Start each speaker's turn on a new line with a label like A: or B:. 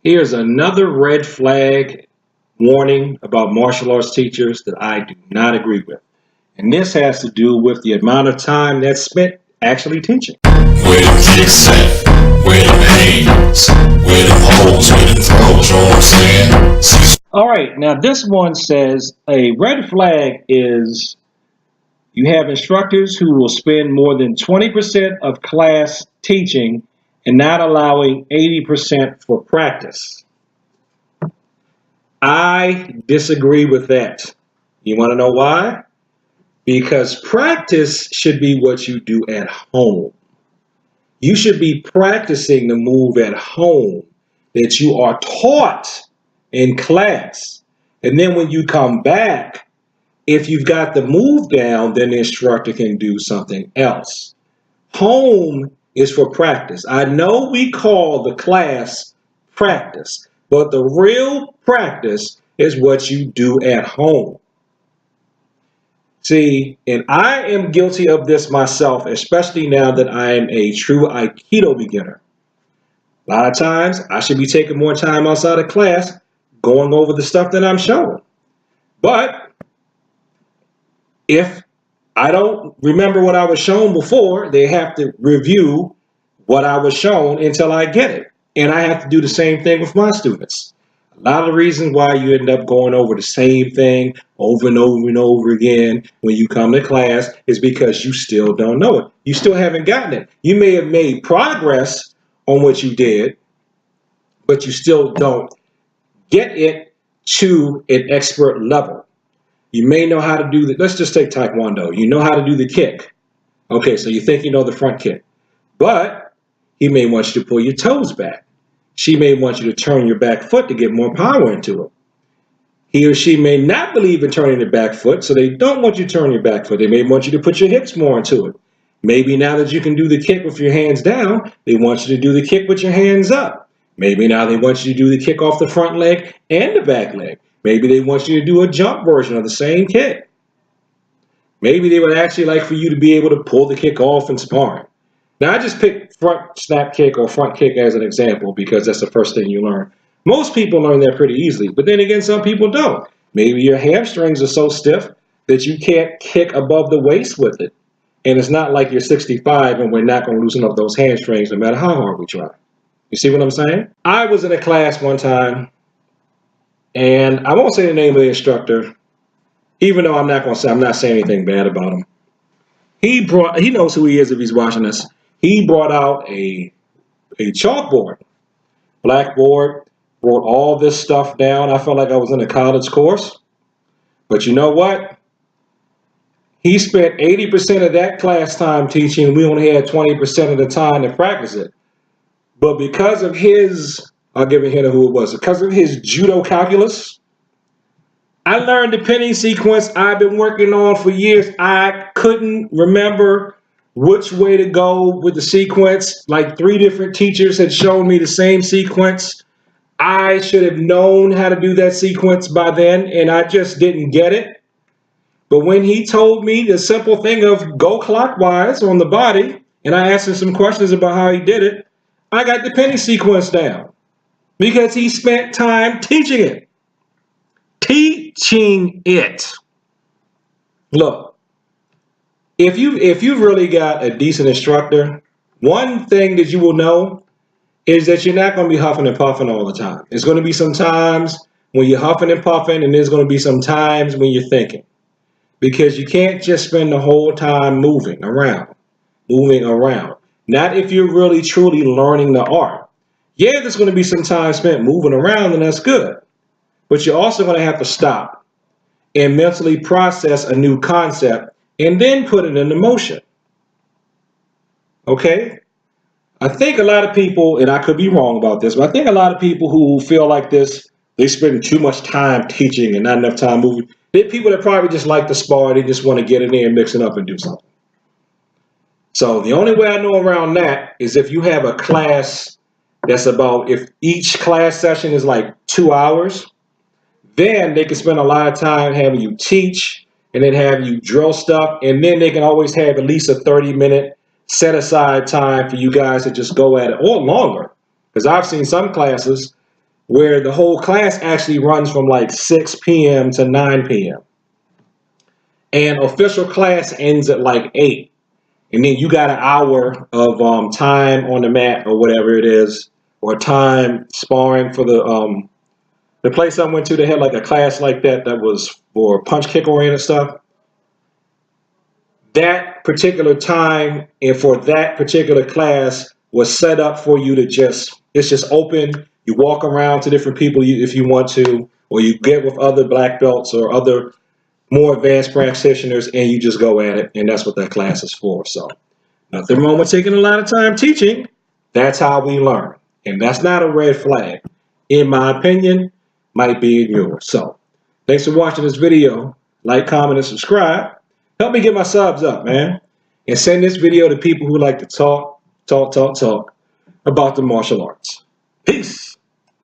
A: Here's another red flag warning about martial arts teachers that I do not agree with. And this has to do with the amount of time that's spent actually teaching.
B: Where the kicks at? Where the pains? Where the holes? Where the throws? You know what I'm saying? Cecil.
A: All right, now this one says a red flag is you have instructors who will spend more than 20% of class teaching and not allowing 80% for practice. I disagree with that. You want to know why? Because practice should be what you do at home. You should be practicing the move at home that you are taught in class. And then when you come back, if you've got the move down, then the instructor can do something else. Home is for practice. I know we call the class practice, but the real practice is what you do at home. See, and I am guilty of this myself, especially now that I am a true Aikido beginner. A lot of times, I should be taking more time outside of class going over the stuff that I'm showing. But if I don't remember what I was shown before, they have to review what I was shown until I get it. And I have to do the same thing with my students. A lot of the reasons why you end up going over the same thing over and over and over again when you come to class is because you still don't know it. You still haven't gotten it. You may have made progress on what you did, but you still don't get it to an expert level. You may know how to do the, let's just take Taekwondo. You know how to do the kick. Okay, so you think you know the front kick. But he may want you to pull your toes back. She may want you to turn your back foot to get more power into it. He or she may not believe in turning the back foot, so they don't want you to turn your back foot. They may want you to put your hips more into it. Maybe now that you can do the kick with your hands down, they want you to do the kick with your hands up. Maybe now they want you to do the kick off the front leg and the back leg. Maybe they want you to do a jump version of the same kick. Maybe they would actually like for you to be able to pull the kick off in sparring. Now, I just picked front snap kick or front kick as an example because that's the first thing you learn. Most people learn that pretty easily, but then again, some people don't. Maybe your hamstrings are so stiff that you can't kick above the waist with it. And it's not like you're 65 and we're not going to loosen up those hamstrings no matter how hard we try. You see what I'm saying? I was in a class one time, and I won't say the name of the instructor, even though I'm not saying anything bad about him. He knows who he is if he's watching this. He brought out a chalkboard, blackboard, wrote all this stuff down. I felt like I was in a college course. But you know what? He spent 80% of that class time teaching. We only had 20% of the time to practice it. But because of his, I'll give a hint of who it was, because of his judo calculus, I learned the pinning sequence I've been working on for years. I couldn't remember which way to go with the sequence. Like 3 different teachers had shown me the same sequence. I should have known how to do that sequence by then, and I just didn't get it. But when he told me the simple thing of go clockwise on the body, and I asked him some questions about how he did it, I got the pinning sequence down because he spent time teaching it. Teaching it. Look, if you've really got a decent instructor, one thing that you will know is that you're not going to be huffing and puffing all the time. There's going to be some times when you're huffing and puffing, and there's going to be some times when you're thinking. Because you can't just spend the whole time moving around. Not if you're really truly learning the art. Yeah, there's going to be some time spent moving around, and that's good. But you're also going to have to stop and mentally process a new concept and then put it into motion. Okay? I think a lot of people, and I could be wrong about this, but I think a lot of people who feel like this, they spend too much time teaching and not enough time moving. They're people that probably just like to spar. They just want to get in there and mix it up and do something. So the only way I know around that is if you have a class that's about, if each class session is like 2 hours, then they can spend a lot of time having you teach and then have you drill stuff. And then they can always have at least a 30-minute set aside time for you guys to just go at it, or longer. Because I've seen some classes, where the whole class actually runs from like 6 p.m. to 9 p.m. And official class ends at like 8. And then you got an hour of time on the mat or whatever it is, or time sparring for the place I went to. They had like a class like that was for punch kick oriented stuff. That particular time and for that particular class was set up for you to it's just open. You walk around to different people if you want to, or you get with other black belts or other more advanced practitioners, and you just go at it. And that's what that class is for. So nothing wrong with taking a lot of time teaching. That's how we learn. And that's not a red flag. In my opinion, might be in yours. So thanks for watching this video. Like, comment, and subscribe. Help me get my subs up, man. And send this video to people who like to talk about the martial arts. Peace.